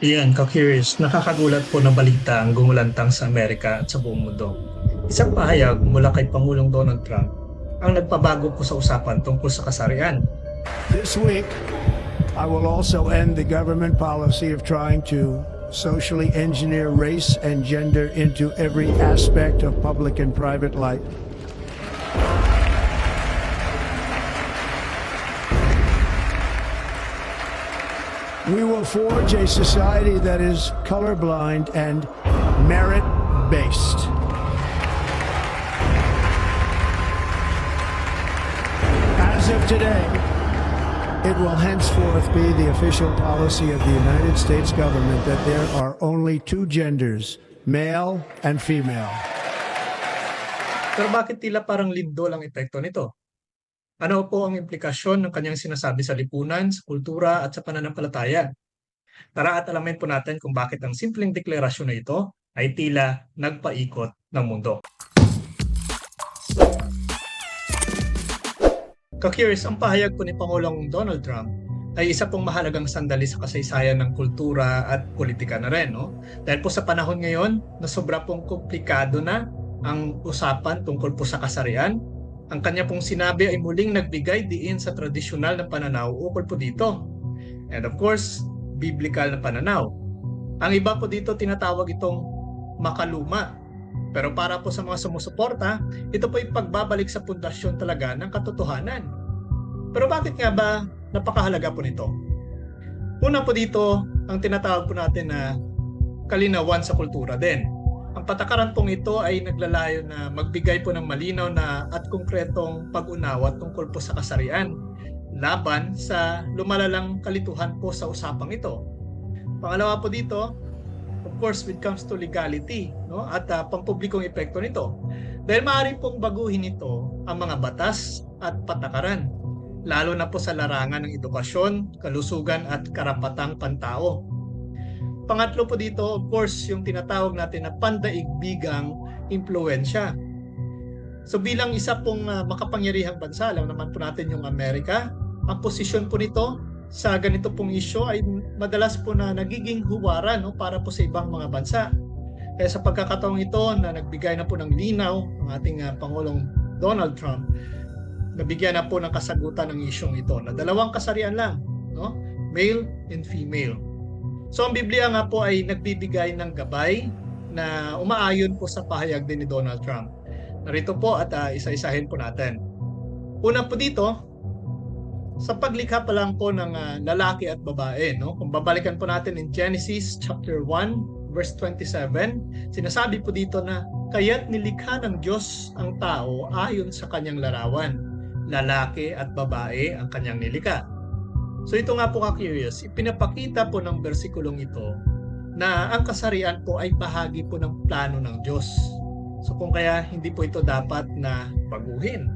Iyan, ka-curious, nakakagulat po na balita ang gumulantang sa Amerika at sa buong mundo. Isang pahayag mula kay Pangulong Donald Trump ang nagpabago po sa usapan tungkol sa kasarian. This week, I will also end the government policy of trying to socially engineer race and gender into every aspect of public and private life. We will forge a society that is colorblind and merit-based. As of today, it will henceforth be the official policy of the United States government that there are only two genders, male and female. Pero bakit tila parang lindol ang epekto nito? Ano po ang implikasyon ng kanyang sinasabi sa lipunan, sa kultura at sa pananampalataya? Tara at alamin po natin kung bakit ang simpleng deklarasyon na ito ay tila nagpaikot ng mundo. Ka-curious, ang pahayag po ni Pangulong Donald Trump ay isa pong mahalagang sandali sa kasaysayan ng kultura at politika na rin. No? Dahil po sa panahon ngayon na sobra pong komplikado na ang usapan tungkol po sa kasarian, ang kanya pong sinabi ay muling nagbigay diin sa tradisyonal na pananaw ukol po dito. And of course, biblical na pananaw. Ang iba po dito tinatawag itong makaluma. Pero para po sa mga sumusuporta, ito po ay pagbabalik sa pundasyon talaga ng katotohanan. Pero bakit nga ba napakahalaga po nito? Una po dito, ang tinatawag po natin na kalinawan sa kultura din. Ang patakaran pong ito ay naglalayo na magbigay po ng malinaw na at konkretong pag-unawa tungkol po sa kasarian laban sa lumalalang kalituhan po sa usapang ito. Pangalawa po dito, of course, when it comes to legality, no? At pampublikong epekto nito. Dahil maaari pong baguhin ito ang mga batas at patakaran, lalo na po sa larangan ng edukasyon, kalusugan at karapatang pantao. Pangatlo po dito, of course, yung tinatawag natin na pandaigbigang impluensya. So bilang isa pong makapangyarihang bansa, alam naman po natin yung Amerika, ang posisyon po nito sa ganito pong isyu ay madalas po na nagiging huwaran, no, para po sa ibang mga bansa. Kaya sa pagkakataong ito na nagbigay na po ng linaw ang ating Pangulong Donald Trump, nabigyan na po ng kasagutan ng isyong ito na dalawang kasarian lang, no? Male and female. So ang Biblia nga po ay nagbibigay ng gabay na umaayon po sa pahayag din ni Donald Trump. Narito po at isa-isahin po natin. Una po dito, sa paglikha pa lang po ng lalaki at babae, no? Kung babalikan po natin in Genesis chapter 1 verse 27, sinasabi po dito na kaya't nilikha ng Diyos ang tao ayon sa kanyang larawan. Lalaki at babae ang kanyang nilikha. So ito nga po ka-curious, ipinapakita po ng bersikulong ito na ang kasarian po ay bahagi po ng plano ng Diyos. So kung kaya hindi po ito dapat na baguhin.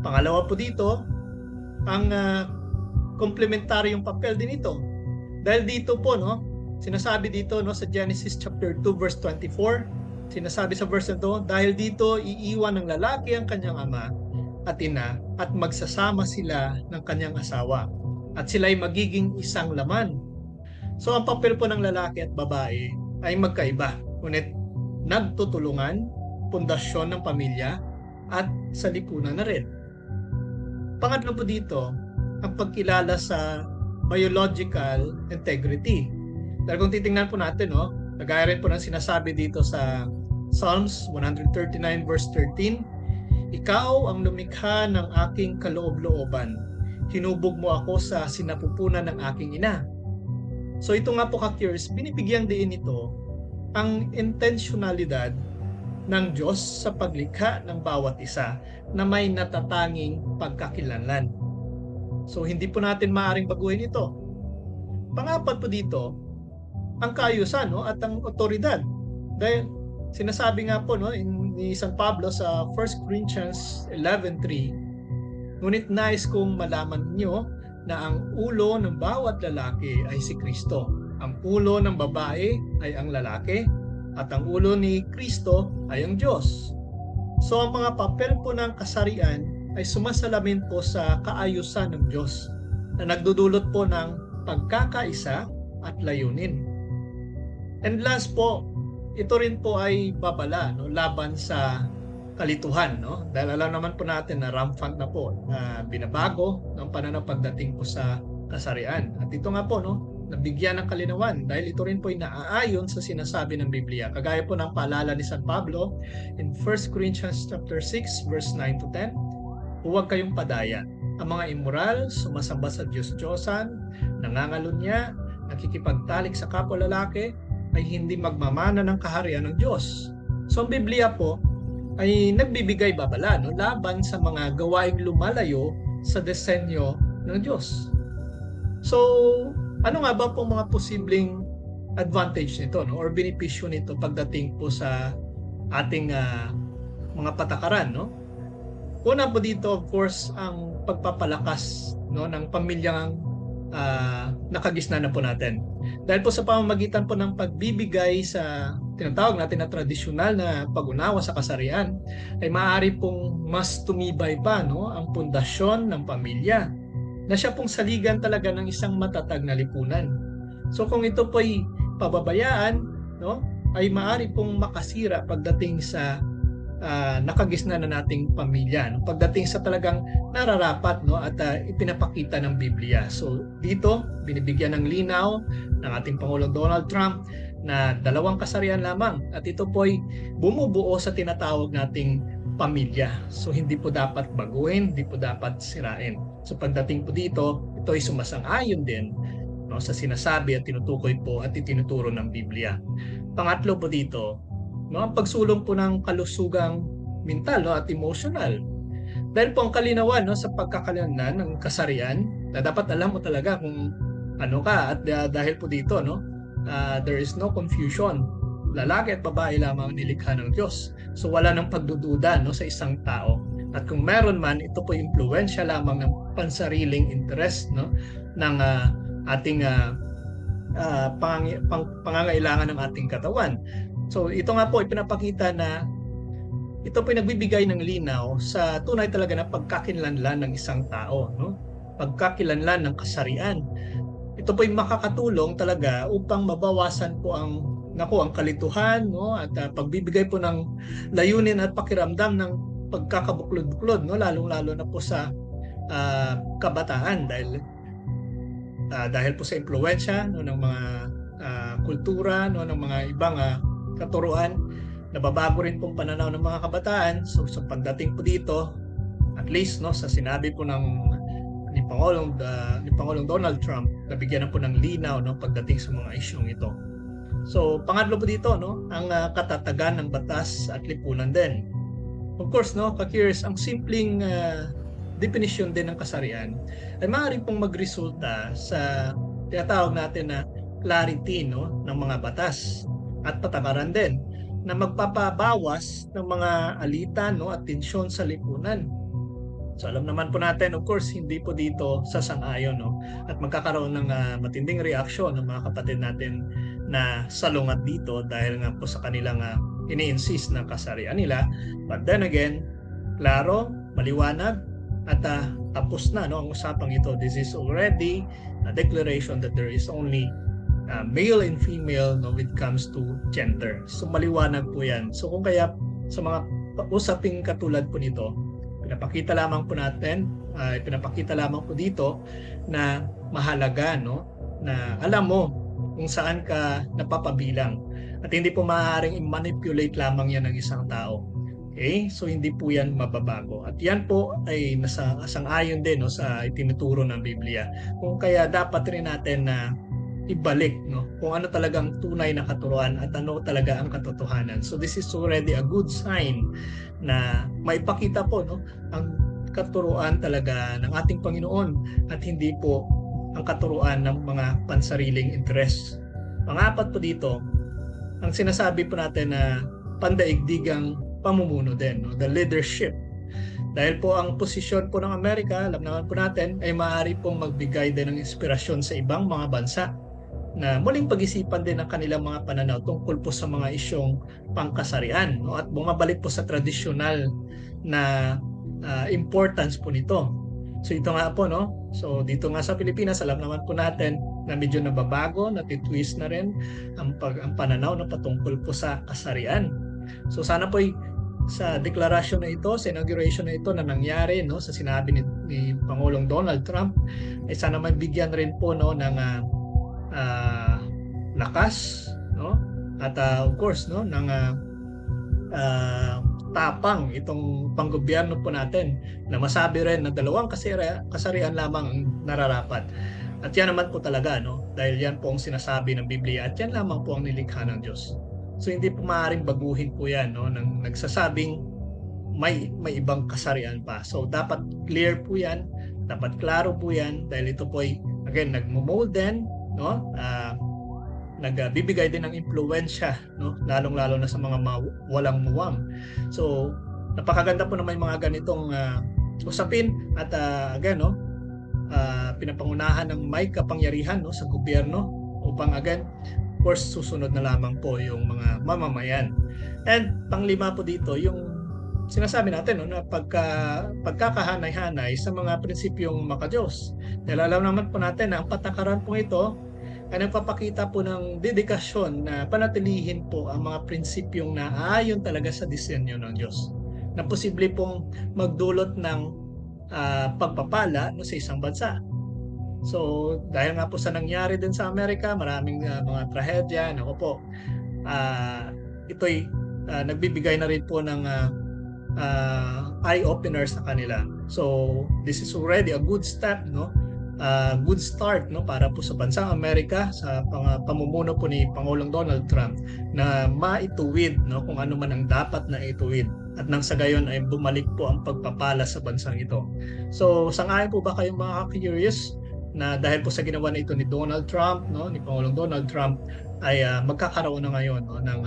Pangalawa po dito, ang komplementaryong papel din ito. Dahil dito po, no, sinasabi dito, no, sa Genesis chapter 2 verse 24, sinasabi sa verse nito, dahil dito iiwan ng lalaki ang kanyang ama at ina at magsasama sila ng kanyang asawa at sila'y magiging isang laman. So ang papel po ng lalaki at babae ay magkaiba, ngunit nagtutulungan, pundasyon ng pamilya at sa lipunan na rin. Pangatlo po dito, ang pagkilala sa biological integrity. Dahil kung titingnan po natin, no, nagaya rin po ng sinasabi dito sa Psalms 139 verse 13, ikaw ang lumikha ng aking kaloob-looban. Hinubog mo ako sa sinapupunan ng aking ina. So ito nga po ka-curious, binibigyang diin ito ang intentionalidad ng Diyos sa paglikha ng bawat isa na may natatanging pagkakilanlan. So hindi po natin maaaring baguhin ito. Pangapat po dito, ang kaayusan, no, at ang otoridad. Dahil sinasabi nga po, no, ni San Pablo sa 1 Corinthians 11:3, ngunit nais kong malaman niyo na ang ulo ng bawat lalaki ay si Kristo. Ang ulo ng babae ay ang lalaki at ang ulo ni Kristo ay ang Diyos. So ang mga papel po ng kasarian ay sumasalamin po sa kaayusan ng Diyos na nagdudulot po ng pagkakaisa at layunin. And last po, ito rin po ay babala, no, laban sa kalituhan, no? Dahil alam naman po natin na rampant na po na binabago ng pananaw pagdating po sa kasarian. At ito nga po, no, nabigyan ng kalinawan dahil ito rin po ay naaayon sa sinasabi ng Biblia. Kagaya po ng paalala ni San Pablo in 1 Corinthians chapter 6 verse 9 to 10, huwag kayong padaya. Ang mga immoral, sumasamba sa Diyos-Diyosan, nangangalunya, nakikipagtalik sa kapwa lalaki, ay hindi magmamana ng kaharian ng Diyos. So ang Biblia po ay nagbibigay babala, no, laban sa mga gawaing lumalayo sa disenyo ng Diyos. So ano nga ba po mga posibleng advantage nito, no, or benepisyo nito pagdating po sa ating mga patakaran, no? Una po dito, of course, ang pagpapalakas, no, ng pamilyang nakagisna na po natin. Dahil po sa pamamagitan po ng pagbibigay sa tinatawag natin na tradisyonal na pag-unawa sa kasarian, ay maaari pong mas tumibay pa, no, ang pundasyon ng pamilya na siya pong saligan talaga ng isang matatag na lipunan. So kung ito po ay pababayaan, no, ay maaari pong makasira pagdating sa nakagisna na nating pamilya, no? Pagdating sa talagang nararapat, no, at ipinapakita ng Biblia. So dito binibigyan ng linaw ng ating Pangulong Donald Trump na dalawang kasarian lamang at ito po ay bumubuo sa tinatawag nating pamilya. So hindi po dapat baguhin, hindi po dapat sirain. So pagdating po dito, ito ay sumasang-ayon din, no, sa sinasabi at tinutukoy po at itinuturo ng Biblia. Pangatlo po dito, no, ang pagsulong po ng kalusugang mental, no, at emotional. Dahil po ang kalinawan, no, sa pagkakalanlan ng kasarian, na dapat alam mo talaga kung ano ka at dahil po dito, no, there is no confusion. Lalaki at babae lamang nilikha ng Diyos. So wala nang pagdududa, no, sa isang tao. At kung meron man, ito po impluwensya lamang ng pansariling interest, no, ng ating pangangailangan ng ating katawan. So ito nga po ipinapakita na ito po nagbibigay ng linaw sa tunay talaga na pagkakilanlan ng isang tao, no? Pagkakilanlan ng kasarian. Ito po ay makakatulong talaga upang mabawasan po ang kalituhan, no, at pagbibigay po ng layunin at pakiramdam ng pagkakabuklod-buklod, no, lalong-lalo na po sa kabataan dahil po sa impluwensya, no, ng mga kultura, no, ng mga ibang katuruan, nababago rin pong pananaw ng mga kabataan. So pagdating po dito, at least, no, sa sinabi po ni Pangulong Donald Trump, nabigyan na po ng linaw, no, pagdating sa mga isyong ito. So pangatlo po dito, no, ang katatagan ng batas at lipunan din. Of course, no, ka-curious, ang simpleng definition din ng kasarian ay maaaring pong magresulta sa tinatawag natin na clarity, no, ng mga batas at patakaran din na magpapabawas ng mga alitan, no, at tensyon sa lipunan. So alam naman po natin, of course, hindi po dito sasang-ayon, no, at magkakaroon ng matinding reaksyon ng mga kapatid natin na salungat dito dahil nga po sa kanilang ini-insist na kasarian nila. But then again, klaro, maliwanag, at tapos na, no, ang usapang ito. This is already a declaration that there is only male and female, no, when it comes to gender. So maliwanag po yan. So kung kaya sa mga usaping katulad po nito, pinapakita lamang po dito na mahalaga, no, na alam mo kung saan ka napapabilang at hindi po maaaring i-manipulate lamang yan ng isang tao. Okay? So hindi po yan mababago. At yan po ay nasang-ayon din, no, sa itinuturo ng Biblia. Kung kaya dapat rin natin na ibalik, no, kung ano talagang tunay na katuruan at ano talaga ang katotohanan. So this is already a good sign na maipakita po, no, ang katuruan talaga ng ating Panginoon at hindi po ang katuruan ng mga pansariling interest. Pang-apat po dito, ang sinasabi po natin na pandaigdigang pamumuno din, no, the leadership. Dahil po ang posisyon po ng Amerika, alam naman po natin, ay maaari pong magbigay din ng inspirasyon sa ibang mga bansa na muling pag-isipan din ang kanilang mga pananaw tungkol po sa mga isyong pangkasarian, no, at bumabalik po sa tradisyonal na importance po nito. So ito nga po, no, so dito nga sa Pilipinas, alam naman po natin na medyo nababago, natitwist na rin ang pananaw na patungkol po sa kasarian. So sana po sa deklarasyon na ito, sa inauguration na ito na nangyari, no, sa sinabi ni Pangulong Donald Trump, ay sana mabigyan rin po, no, ng lakas, no, at of course, no, ng tapang itong panggobyerno po natin na masabi rin na dalawang kasarian lamang ang nararapat. At yan naman po talaga, no, dahil yan po ang sinasabi ng Biblia at yan lamang po ang nilikha ng Diyos. So hindi po maaaring baguhin po yan, no, ng nagsasabing may ibang kasarian pa. So dapat clear po yan, dapat klaro po yan, dahil ito po ay, again, nagmo-mold din, no, nagbibigay din ng impluwensya, no, lalong-lalo na sa mga walang muwang. So napakaganda po na may mga ganitong usapin at again, no, pinapangunahan ng may kapangyarihan, no, sa gobyerno upang again, of course, susunod na lamang po yung mga mamamayan. And panglima po dito, yung sinasabi natin, no, na pagkakahanay-hanay sa mga prinsipyong makadiyos. Dahil alam naman po natin na ang patakaran po ito ay nagpapakita po ng dedikasyon na panatilihin po ang mga prinsipyong naayon talaga sa disenyo ng Diyos, na posible pong magdulot ng pagpapala, no, sa isang bansa. So dahil nga po sa nangyari din sa Amerika, maraming mga trahedya, nako po, ito'y nagbibigay na rin po ng eye-opener sa kanila. So this is already a good step, no, good start, no, para po sa bansang Amerika sa pamumuno po ni Pangulong Donald Trump na maituwid, no, kung ano man ang dapat na ituwid, at nang sa gayon ay bumalik po ang pagpapala sa bansang ito. So sangayon po ba kayong mga curious na dahil po sa ginawa na ito ni Donald Trump, no, ni Pangulong Donald Trump, ay magkakaroon na ngayon, no, ng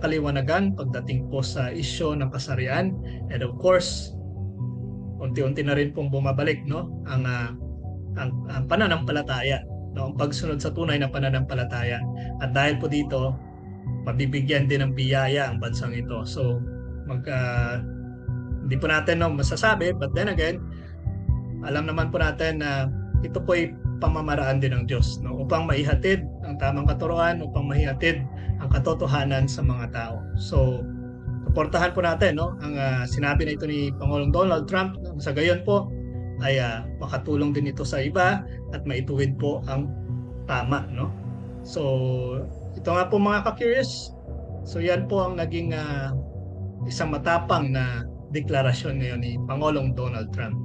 kaliwanagan pagdating po sa isyu ng kasarian, and of course unti-unti na rin pong bumabalik, no, ang pananampalataya, no, ang pagsunod sa tunay na pananampalataya. At dahil po dito, mabibigyan din ng biyaya ang bansang ito. So hindi po natin, no, masasabi, but then again, alam naman po natin na ito po ay pamamaraan din ng Diyos, no, upang maihatid ang tamang katuruan, upang maihatid ang katotohanan sa mga tao. So suportahan po natin, no, ang sinabi na ito ni Pangulong Donald Trump. Sa gayon po ay makatulong din ito sa iba at maituwid po ang tama, no. So ito nga po mga ka-curious. So yan po ang naging isang matapang na deklarasyon ngayon ni Pangulong Donald Trump.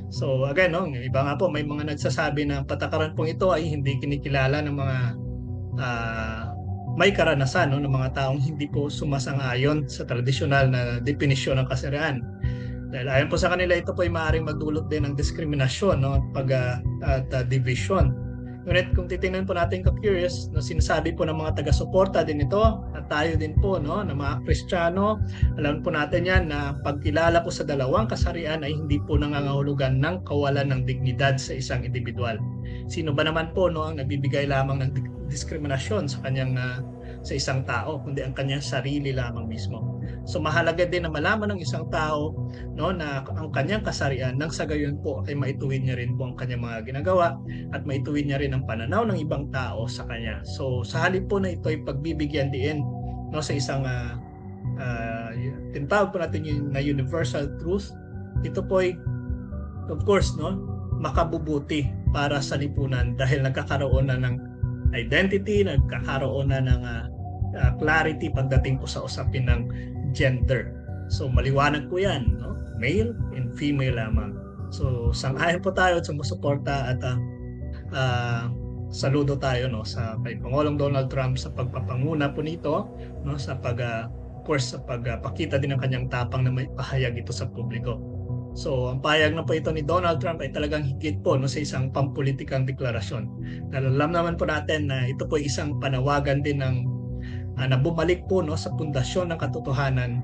So again, no, iba nga po, may mga nagsasabi na patakaran pong ito ay hindi kinikilala ng mga may karanasan, no, ng mga taong hindi po sumasang-ayon sa tradisyonal na definisyon ng kasarian. Dahil ayon po sa kanila, ito po ay maaaring magdulot din ng diskriminasyon, no, at division. Ngunit kung titingnan po natin ka-curious, no, sinasabi po ng mga taga-suporta din ito at tayo din po, no, na mga Kristiyano, alam po natin yan na pagkilala po sa dalawang kasarian ay hindi po nangangahulugan ng kawalan ng dignidad sa isang individual. Sino ba naman po, no, ang nagbibigay lamang ng diskriminasyon sa kanyang sa isang tao, kundi ang kanyang sarili lamang mismo. So mahalaga din na malaman ng isang tao, no, na ang kanyang kasarian, nang sa gayon po ay maituwid niya rin po ang kanyang mga ginagawa at maituwid niya rin ang pananaw ng ibang tao sa kanya. So sa halip po na ito ay pagbibigyan din, no, sa isang tinatawag po natin yung na universal truth, ito po ay of course, no, makabubuti para sa lipunan dahil nagkakaroon na ng identity, nagkakaroon na ng clarity pagdating po sa usapin ng gender. So maliwanag po yan, no? Male and female lamang. So sang-ayon po tayo at sumusuporta at saludo tayo, no, sa kay Pangulong Donald Trump sa pagpapanguna po nito, no, sa pagpakita din ng kanyang tapang na may pahayag ito sa publiko. So ang pahayag na po ito ni Donald Trump ay talagang higit po, no, sa isang pampulitikang deklarasyon. Alam naman po natin na ito po ay isang panawagan din ng na bumalik po, no, sa pundasyon ng katotohanan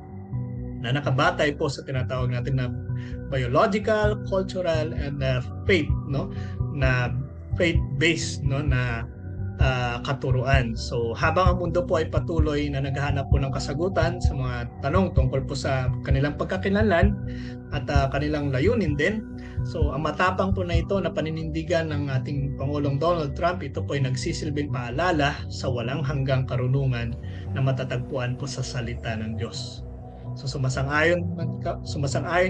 na nakabatay po sa tinatawag natin na biological, cultural, and faith, no, na faith-based, no, na katuruan. So habang ang mundo po ay patuloy na naghahanap po ng kasagutan sa mga tanong tungkol po sa kanilang pagkakilanlan at kanilang layunin din. So ang matapang po na ito na paninindigan ng ating Pangulong Donald Trump, ito po ay nagsisilbing paalala sa walang hanggang karunungan na matatagpuan po sa salita ng Diyos. So sumasang-ayon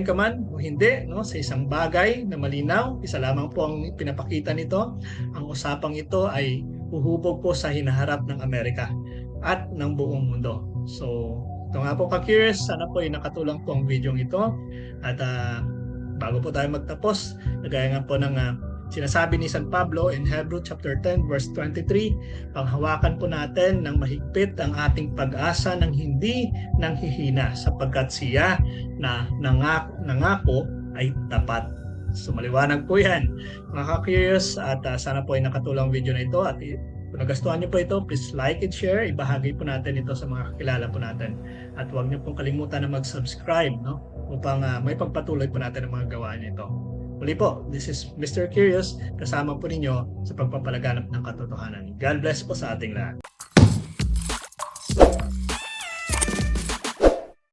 ka man o hindi, no, sa isang bagay na malinaw, isa lamang po ang pinapakita nito. Ang usapang ito ay uhubog po sa hinaharap ng Amerika at ng buong mundo. So ito nga po ka-curious, sana po ay nakatulong po ang video ito. At bago po tayo magtapos, nagaya nga po ng sinasabi ni San Pablo in Hebrew chapter 10 verse 23, panghawakan po natin ng mahigpit ang ating pag-asa ng hindi nanghihina sapagkat siya na nangako ay tapat. So maliwanag po yan mga ka-curious, at sana po ay nakatulong video na ito, at kung nagustuhan niyo po ito, please like and share, ibahagi po natin ito sa mga kakilala po natin, at huwag niyo pong kalimutan na mag-subscribe, no, upang may pagpatuloy po natin ang mga gawain nito. Muli po, this is Mr. Curious, kasama po ninyo sa pagpapalaganap ng katotohanan. God bless po sa ating lahat.